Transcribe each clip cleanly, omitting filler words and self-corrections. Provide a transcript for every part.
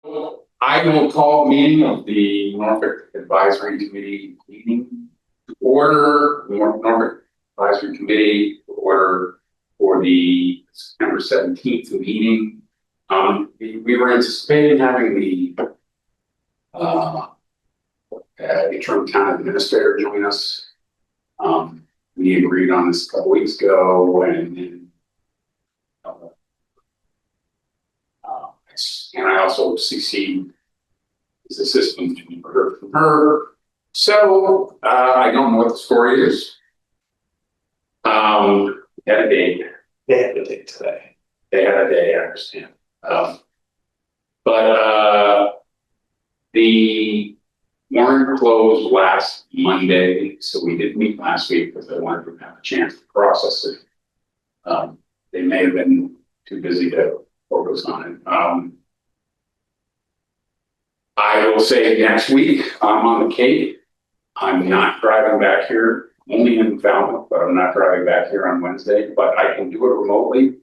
I will call meeting of the Norfolk Advisory Committee meeting to order. The Norfolk Advisory Committee to order for the September 17th meeting. We were anticipating having the interim town administrator join us. We agreed on this a couple weeks ago, and I also CC'd his assistant to be heard from her. So I don't know what the story is. They had a date. They had a date today. They had a day, I understand. The warrant closed last Monday, so we didn't meet last week because I wanted to have a chance to process it. They may have been too busy to focus on it. I will say next week I'm on the Cape. I'm not driving back here, only in Falmouth, but I'm not driving back here on Wednesday, but I can do it remotely.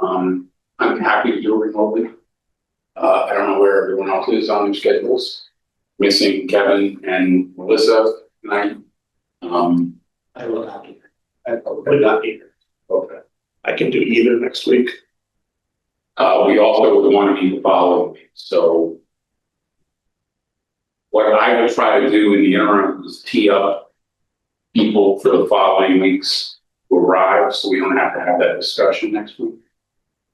I'm happy to do it remotely. I don't know where everyone else is on their schedules. Missing Kevin and Melissa tonight. I will not be here. I would not be here. Okay. I can do either next week. We also would want to meet the following week. So what I will try to do in the interim is tee up people for the following weeks to arrive, so we don't have to have that discussion next week.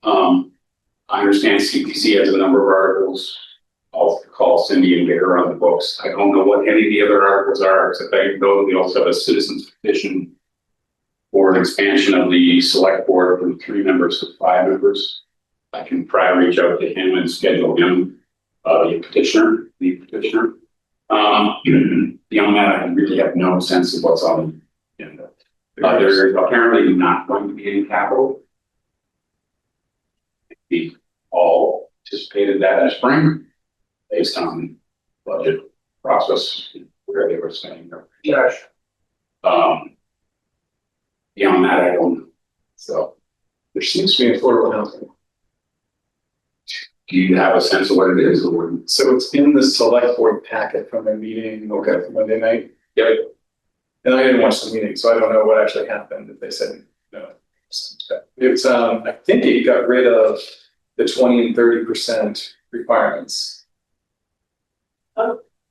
I understand CPC has a number of articles. I'll call Cindy and get her on the books. I don't know what any of the other articles are, except I know we also have a citizens petition for an expansion of the select board from 3 members to 5 members. I can try to reach out to him and schedule him, the petitioner. Beyond that, I really have no sense of what's on the agenda. There's apparently not going to be any capital. We all anticipated that in the spring, based on budget process, where they were spending their cash. Beyond that, I don't know. So There seems to be affordable housing. do you have a sense of what it is? Or So it's in the select board packet from a meeting, okay, from Monday night. Yep. And I didn't watch the meeting, so I don't know what actually happened, if they said no. It's, I think it got rid of the 20 and 30% requirements.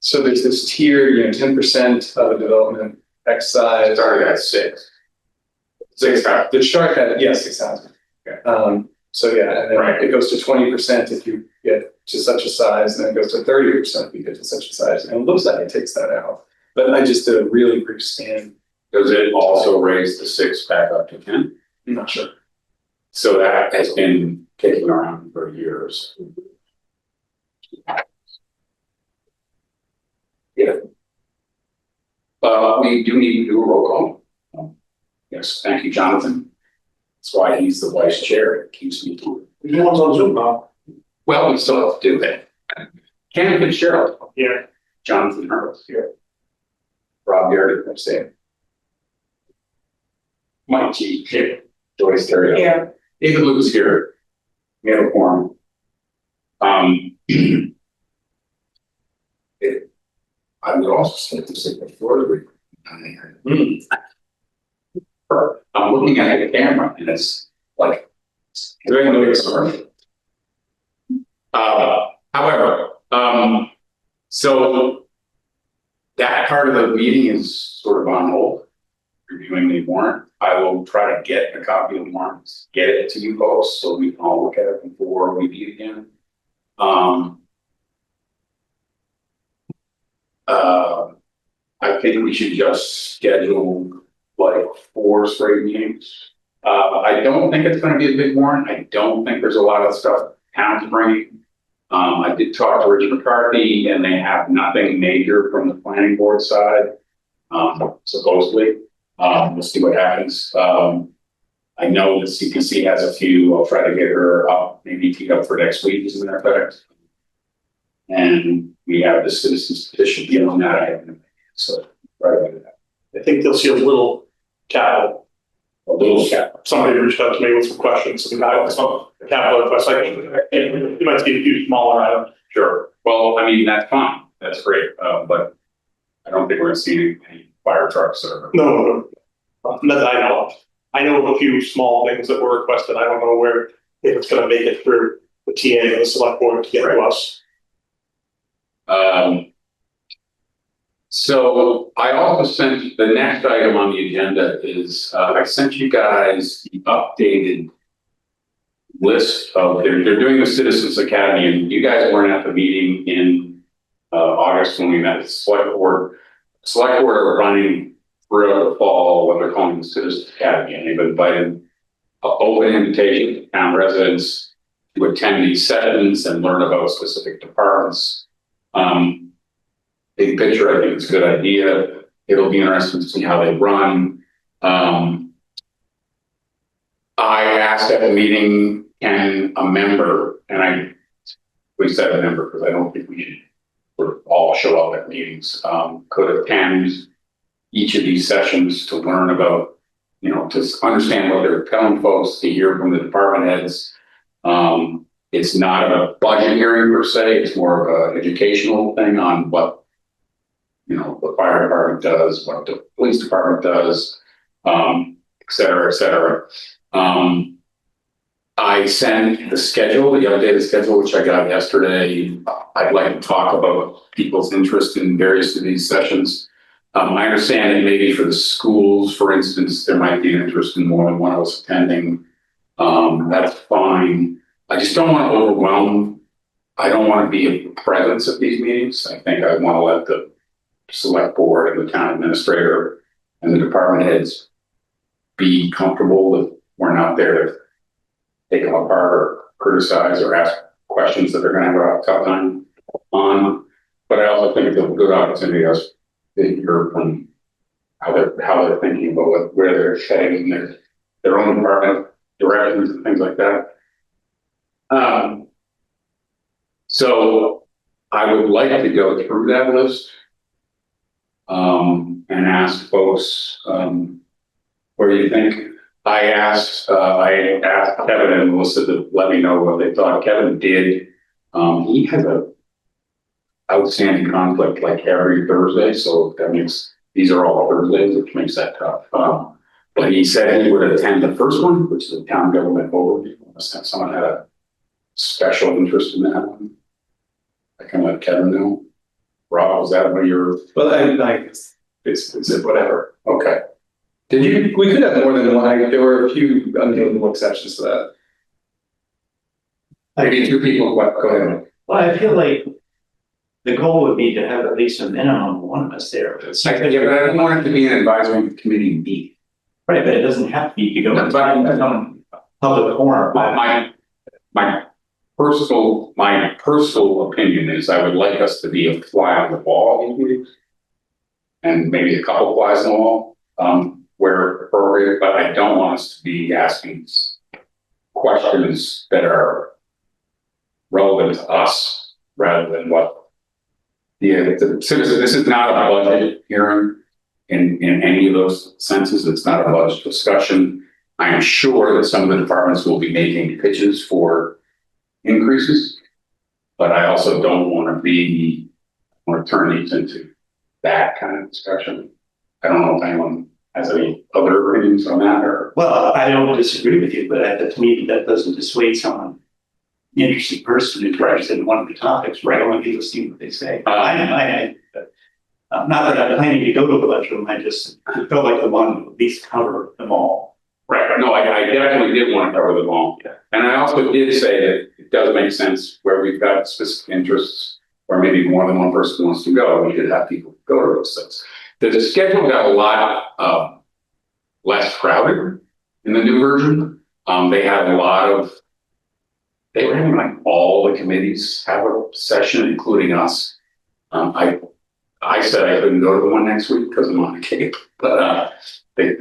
So there's this tier, 10% of a development X size. Started at 6. 6,000. The chart had, yes, 6,000. Okay. So yeah, and then Right. it goes to 20% if you get to such a size, and then it goes to 30% if you get to such a size. And it looks like it takes that out. But I just did a really brief scan. Does it also raise the 6 back up to 10? I'm not sure. So that has been kicking around for years. Yeah. We do need to do a roll call. Yes, thank you, Jonathan. That's why he's the vice chair. It keeps me cool. No one's on Zoom now. Well, we still have to do that. Ken Fitzgerald. Yeah. Jonathan Hurst here. Rob Garrett, I'm saying. Mike G. Here. Joyce Terry. Yeah. David Lucas here. We have a quorum. I would also say to say before I'm looking at the camera and it's like very noticeable. However, so that part of the meeting is sort of on hold, reviewing the warrant. I will try to get a copy of the warrants, get it to you folks so we can all look at it before we meet again. I think we should just schedule like 4 straight meetings. I don't think it's going to be a big warrant. I don't think there's a lot of stuff town's bringing. I did talk to Richard McCarthy and they have nothing major from the planning board side, supposedly. We'll see what happens. I know the CPC has a few. I'll try to get her up, maybe teed up for next week, as a matter of fact. And we have the citizens petition beyond that. I haven't, so right. I think they'll see a little capital. A little capital. Somebody reached out to me with some questions about some capital requests. Like, you might see a few smaller items. Sure. Well, I mean, that's fine. That's great. But I don't think we're gonna see any fire trucks or. No, not that I know of. I know of a few small things that were requested. I don't know where, if it's gonna make it through the TA or the select board to get to us. So I also sent, the next item on the agenda is, I sent you guys the updated list of, they're doing the Citizens Academy, and you guys weren't at the meeting in August when we met the select board. Select board are running throughout the fall what they're calling the Citizens Academy, and they've invited an open invitation to town residents to attend these sessions and learn about specific departments. Big picture, I think it's a good idea. It'll be interesting to see how they run. I asked at the meeting, can a member, and we said a member because I don't think we should sort of all show up at meetings, could attend each of these sessions to learn about, to understand what they're telling folks, to hear from the department heads. It's not a budget hearing per se, it's more of an educational thing on what the fire department does, what the police department does, et cetera, et cetera. I sent the schedule, the updated schedule, which I got yesterday. I'd like to talk about people's interest in various of these sessions. I understand that maybe for the schools, for instance, there might be an interest in more than one of us attending. That's fine. I just don't want to overwhelm. I don't want to be a presence at these meetings. I think I want to let the select board and the town administrator and the department heads be comfortable that we're not there to take them apart or criticize or ask questions that they're going to have a tough time on. But I also think it's a good opportunity to hear from how they're thinking about where they're heading in their own department directions and things like that. So I would like to go through that list and ask folks what do you think. I asked Kevin and Melissa to let me know what they thought. Kevin did. He has a outstanding conflict like every Thursday, so that makes these are all Thursdays, which makes that tough. But he said he would attend the first one, which is a town government overview. Someone had a special interest in that one. I can let Kevin know. Rob, was that one of your? Well, it's whatever. Okay. Did you? We could have more than one. There were a few unfavorable exceptions to that. Maybe two people. What? Go ahead. Well, I feel like the goal would be to have at least a minimum of one of us there. Yeah, but I don't want it to be an advisory committee meeting. Right, but it doesn't have to be. You go No, to but- public forum. My personal opinion is I would like us to be a fly on the wall in meetings. And maybe a couple flies on the wall, where appropriate, but I don't want us to be asking questions that are relevant to us rather than what the citizen. This is not a budget hearing in any of those senses. It's not a budget discussion. I am sure that some of the departments will be making pitches for increases, but I also don't want to turn these into that kind of discussion. I don't know if anyone has any other opinions on that or. Well, I don't disagree with you, but to me, that doesn't dissuade someone, interested person who's interested in one of the topics, right? I want to listening what they say. Not that I'm planning to go to a bunch of them, I just felt like I wanted to at least cover them all. Right, no, I definitely did want to cover them all. Yeah. And I also did say that it does make sense where we've got specific interests, or maybe more than one person wants to go, we should have people go to those things. The schedule got a lot less crowded in the new version. They had a lot of, they were having like all the committees have a session, including us. I said I couldn't go to the one next week because I'm on the Cape, but they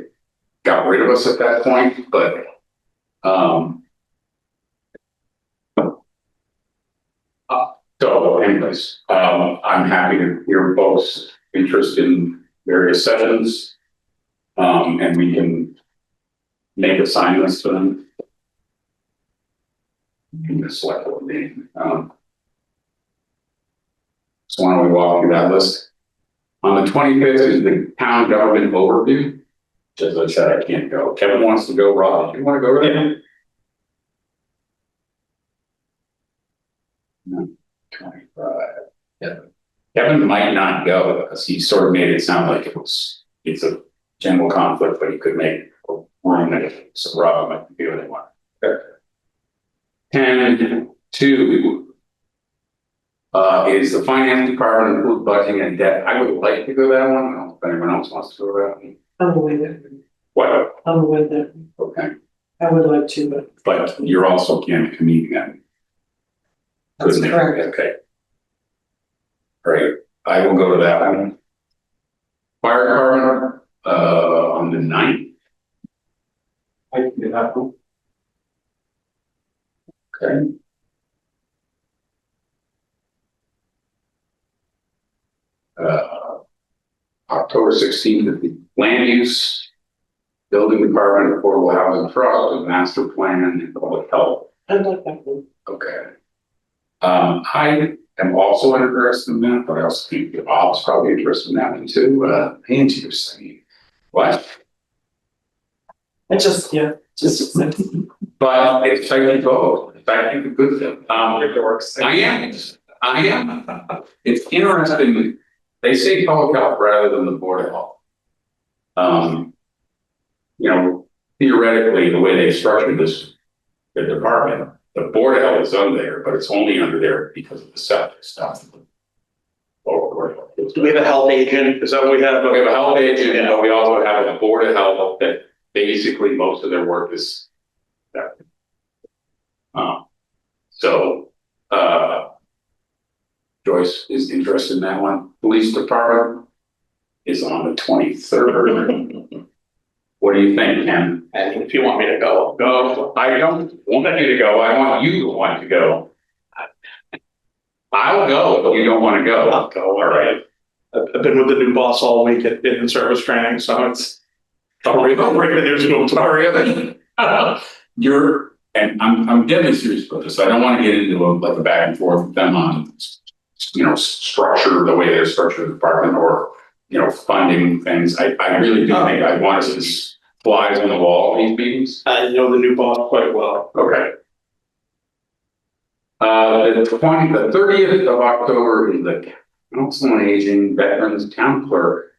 got rid of us at that point. But so anyways, I'm happy to hear folks' interest in various sessions, and we can make assignments to them in the select board meeting. So why don't we walk through that list? On the 25th is the town government overview. As I said, I can't go. Kevin wants to go. Rob, do you want to go? Yeah. No. 25. Yeah. Kevin might not go because he sort of made it sound like it's a general conflict, but he could make a room if so Rob might be what they want. Okay. 10-2 is the finance department include budgeting and debt. I would like to go that one. I don't know if anyone else wants to go that one. I'm with it. What? I'm with it. Okay. I would like to, But you're also can't meet then. that's correct. Okay. Great. I will go to that one. Fire department, on the 9th. I can do that one. Okay. October 16th is the land use, building department, affordable housing trust, and master plan and public health. I'd like that one. Okay. I am also interested in that, but I also think Bob's probably interested in that one too. Interesting. What? It just, yeah, just. But it's like both. I think a good thing. It works. I am. It's interesting. They say public health rather than the board of health. You know, theoretically, the way they structured this, the department, the board of health is under there, but it's only under there because of the septic stuff. Do we have a health agent? Is that what we have? We have a health agent, Yeah. but we also have a board of health that basically most of their work is that. So, Joyce is interested in that one. Police department is on the 23rd. What do you think, Ken? And if you want me to go, go. I don't want you to go. I want you to want to go. I'll go if you don't want to go. I'll go. All right. I've been with the new boss all week at in-service training, so it's. I'll break the news to him tomorrow. You're, and I'm deadly serious about this. I don't want to get into a back and forth with them on, structure, the way they're structured the department or, funding things. I really do think I want to see flies on the wall in these meetings. I know the new boss quite well. Okay. The 30th of October is the Council on Aging, Veterans, Town Clerk,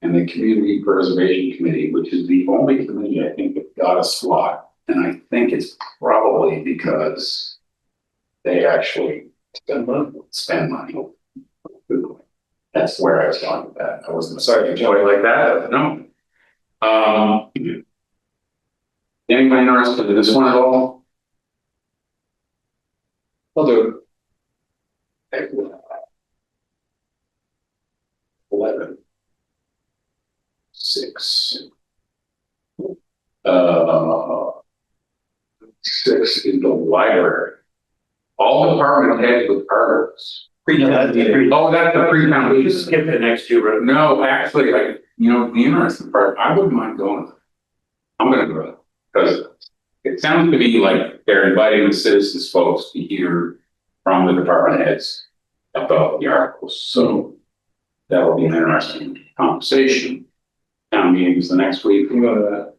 and the Community Preservation Committee, which is the only committee I think that got a slot. And I think it's probably because they actually spend money. That's where I was going with that. I wasn't sorry to enjoy like that. No. Anybody interested in this one at all? I'll do it. 11. 6. 6 in the library. All department heads with partners. Oh, that's the pre-town meeting. Skip the next two, right? No, actually, the interesting part, I wouldn't mind going. I'm gonna go, because it sounds to me like they're inviting the citizens folks to hear from the department heads about the articles, so that'll be an interesting conversation. Town meetings the next week, we go to that.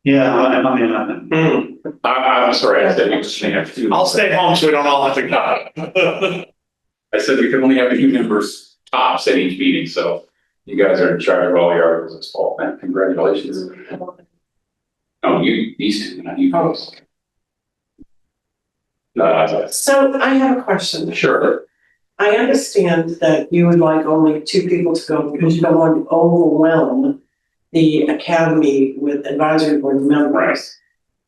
Yeah, I'm in on it. I'm sorry, I said you just have two. I'll stay home so we don't all have to go. I said we can only have 2 members tops at each meeting, so you guys are in charge of all the articles this fall, man, congratulations. Oh, these two, not you folks. So I have a question. Sure. I understand that you would like only 2 people to go because you don't want to overwhelm the academy with advisory board members. Right.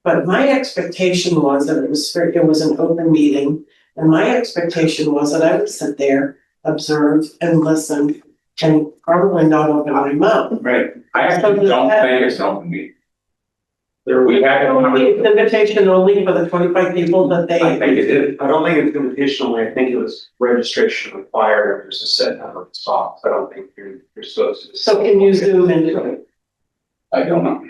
But my expectation was that it was an open meeting, and my expectation was that I would sit there, observe and listen, and probably not open my mouth. Right. I actually don't think it's an open meeting. We had Only invitation only for the 25 people that they. I think it is. I don't think it's invitational. I think it was registration required. There's a set number of spots. I don't think you're supposed to. So can you zoom into it? I don't know.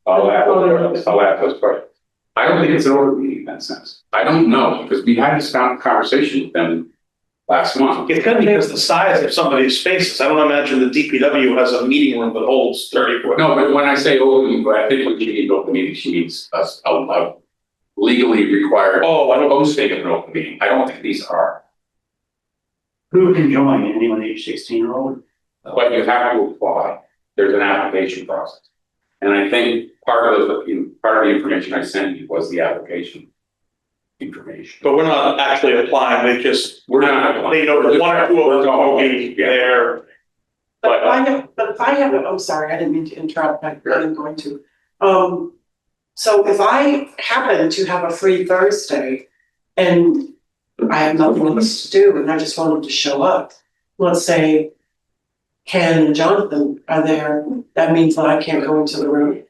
I'll ask those questions. I don't think it's an open meeting in that sense. I don't know, because we had this conversation with them last month. It's gonna be because the size of some of these spaces. I don't imagine the DPW has a meeting room that holds 30. No, but when I say open, but I think when she means open meeting, she means a legally required Oh, I don't. hosting of an open meeting. I don't think these are, Who can join? Anyone age 16 or older? but you have to apply. There's an application process. And I think part of the information I sent you was the application information. But we're not actually applying, We're not. they know that one or two of them will be there. But if I have, I'm sorry, I didn't mean to interrupt, I'm going to. So if I happen to have a free Thursday and I have nothing else to do and I just wanted to show up, let's say Ken and Jonathan are there, that means that I can't go into the room.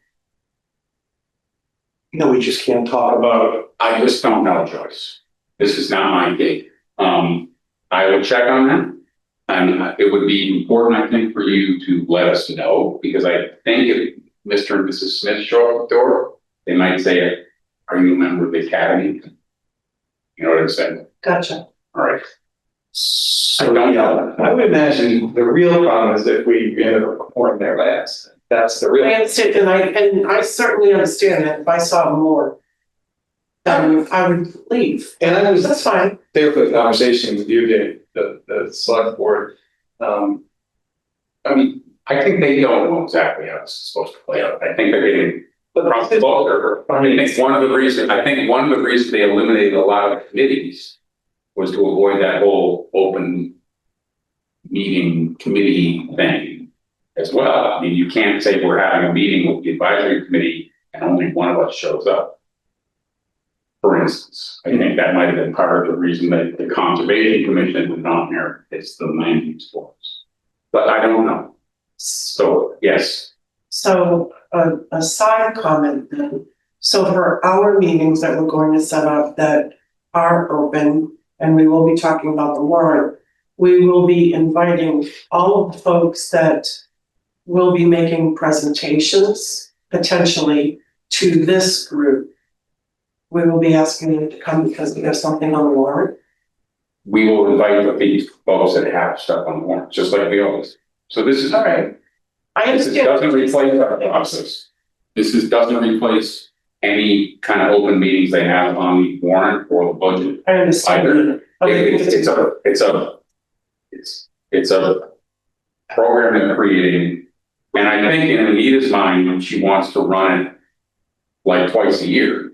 No, we just can't talk about. I just don't know, Joyce. This is not my gig. I will check on that. And it would be important, I think, for you to let us know, because I think if Mr. and Mrs. Smith show up at the door, they might say, are you a member of the academy? You know what I'm saying? Gotcha. All right. So, yeah, I would imagine the real problem is if we ended up pouring there last. That's the real. I understand, and I certainly understand that if I saw more, I would leave. And I was That's fine. there for the conversation with you, Dave, the select board. I mean, I think they don't know exactly how this is supposed to play out. I think they're getting I think one of the reasons they eliminated a lot of committees was to avoid that whole open meeting committee thing as well. I mean, you can't say we're having a meeting with the advisory committee and only one of us shows up. For instance, I think that might have been part of the reason that the Conservation Commission did not inherit it's the land use boards. But I don't know. So, yes. So a side comment then. So for our meetings that we're going to set up that are open, and we will be talking about the warrant, we will be inviting all of the folks that will be making presentations potentially to this group. We will be asking them to come because we have something on the warrant. We will invite the folks that have stuff on the warrant, just like we always. So this is All right. I This understand. doesn't replace our process. Doesn't replace any kind of open meetings they have on the warrant or the budget. I understand. Either. Okay. It's a program they're creating. And I think in Anita's mind, when she wants to run it like twice a year,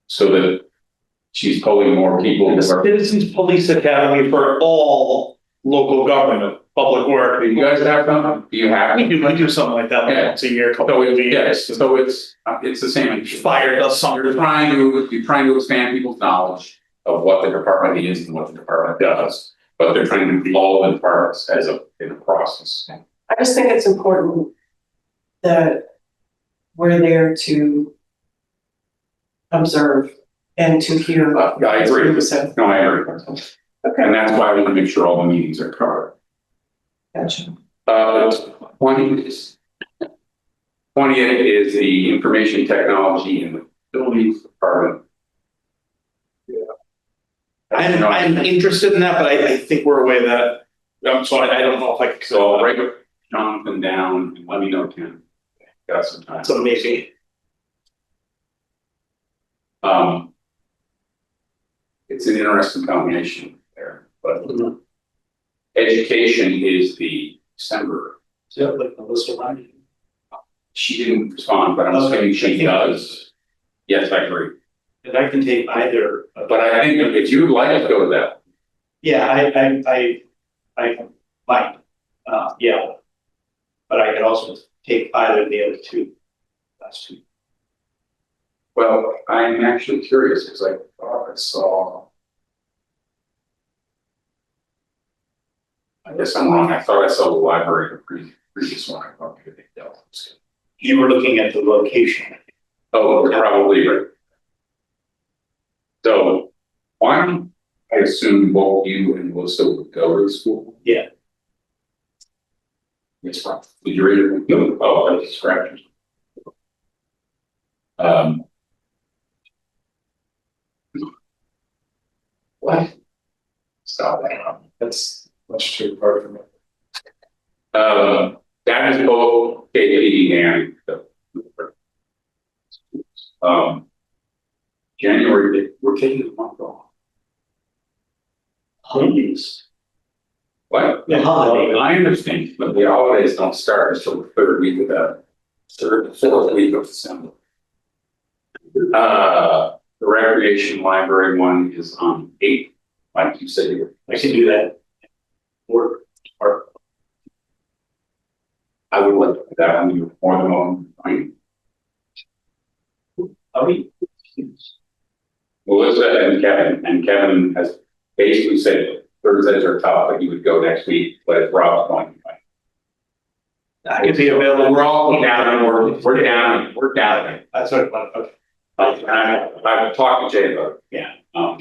so that she's pulling more people. The Citizens Police Academy for all local government, public work. Do you guys have them? Do you have? We do something like that like Yeah. once a year, couple So of years. yes, so it's the same. Fire does something. You're trying to expand people's knowledge of what the department is and what the department does, but they're trying to involve the departments in a process. I just think it's important that we're there to observe and to hear. I agree. So, No, I agree. okay, And that's why we want to make sure all the meetings are covered. gotcha. 20 is 28 is the information technology and facilities department. I'm interested in that, but I think we're away that, so I don't know if I could. So I'll write Jonathan down and let me know, Ken. Got some time. It's amazing. It's an interesting combination there, but education is the December. Is that like the list of mine? She didn't respond, but I'm assuming she does. Yes, I agree. And I can take either. But I think if you'd like to go to that, Yeah, I might, yeah. But I could also take either of the other two. Last two. well, I'm actually curious because I thought I saw. I guess I'm wrong. I thought I saw the library the previous one. I thought maybe they dealt with it. You were looking at the location. Oh, you're probably right. So why don't I assume both you and Melissa would go to the school? Yeah. It's fine. Did you read it? No. Oh, that's scratches. What? Stop that. That's much too hard for me. That is both KP and January, we're taking a month off. Holidays. What? Yeah, holiday. I understand, but the holidays don't start until the third week of the fourth week of December. The recreation library one is on 8th, like you said, I can do that. or I would like to put that on you more than one. I mean, Are we? Melissa and Kevin has basically said Thursdays are tough, but he would go next week, but it's Rob's going. I could be available. We're all down, we're down. That's what, okay. I've talked to Jay about it. Yeah.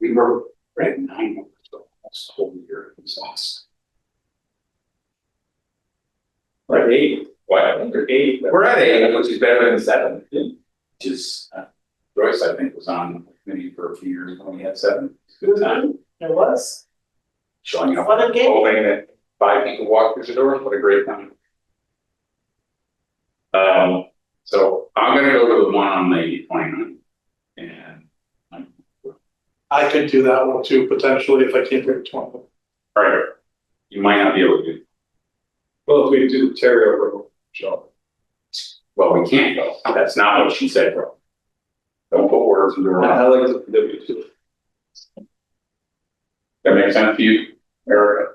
We were at 9 months ago, that's the whole year. It was awesome. We're at 8. What? We're 8. We're at 8, which is better than 7. Which is, Joyce, I think, was on the committee for a few years when we had 7. Good time. It was. Showing up, What a game. hoping that 5 people walk through the door. What a great time. So I'm gonna go to the one on the 29th. And I could do that one too, potentially, if I can't do it 20. all right, you might not be able to do. Well, if we do the carryover, Joe. Well, we can't go. That's not what she said, bro. Don't put words into her I mouth. like the W two. That makes sense to you, Erica?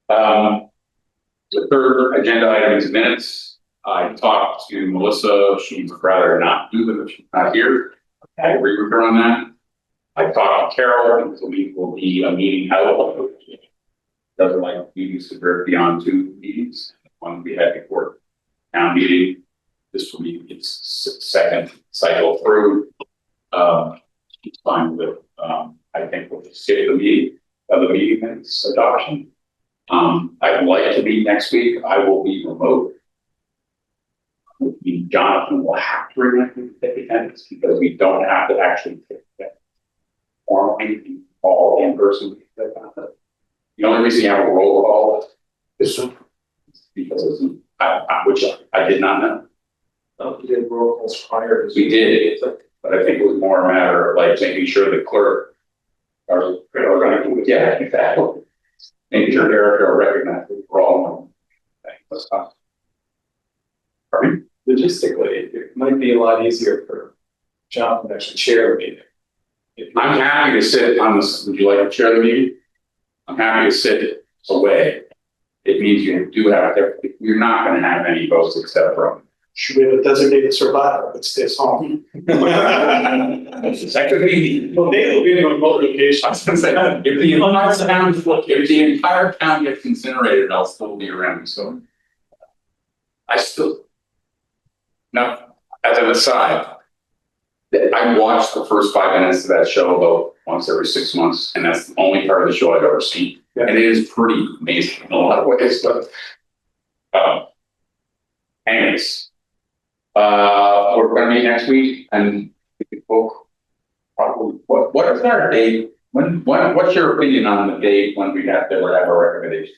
The third agenda item is minutes. I talked to Melissa. She would rather not do them if she's not here. I agree with her on that. I talked to Carol, because the week will be a meeting out. Doesn't like meetings to go beyond 2 meetings. One we had before town meeting. This will be its second cycle through. It's fine with it. I think we'll just skip the meeting minutes adoption. I'd like to meet next week. I will be remote. Jonathan will have to remember to take attendance because we don't have to actually take that formally all in person. The only reason you have a roll call is because which I did not know. We did roll calls prior. We did, but I think it was more a matter of like making sure the clerk are going to, yeah, exactly. Making sure Erica recognizes we're all. Pardon? Logistically, it might be a lot easier for Jonathan to actually chair the meeting. I'm happy to sit on this. Would you like to chair the meeting? I'm happy to sit away. It means you do have, you're not going to have any votes except from. Should we have a designated survivor that stays home? That could be. Well, they will be in a remote location. I was gonna say, if the entire town gets incinerated, I'll still be around, so. I still. Now, as an aside, I watched the first 5 minutes of that show about once every 6 months, and that's the only part of the show I've ever seen. Yeah. And it is pretty amazing in a lot of ways, but. Anyways. We're gonna meet next week and we'll probably, what is our date? What's your opinion on the date when we have to have a recommendation?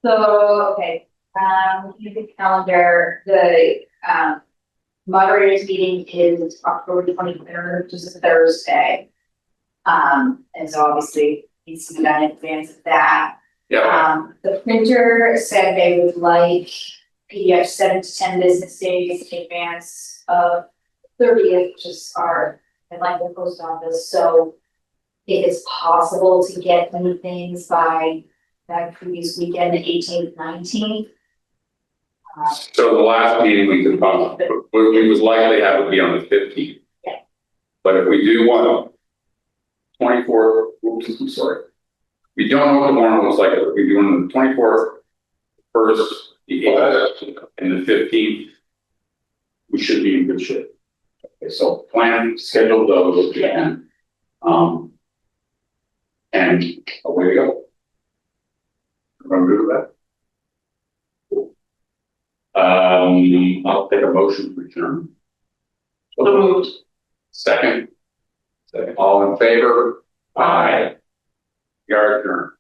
So, okay, looking at the calendar, the, moderators meeting is October 23rd, which is a Thursday. And so obviously needs to be done in advance of that. Yeah, The printer said they would like PDF 7 to 10 business days in advance of 30th, which is our deadline for the post office. So if it's possible to get many things by that previous weekend, the 18th, 19th. so the last meeting we could probably, we was likely have would be on the 15th. Yeah. But if we do one, 24th, oops, I'm sorry. We don't know what the morning was like, if we do on the 24th, first, the 8th, and the 15th, we should be in good shape. Okay, so plan, schedule those again. And away we go. Remember that? Cool. I'll take a motion to adjourn. So moved. Second. All in favor? Aye. We are adjourned.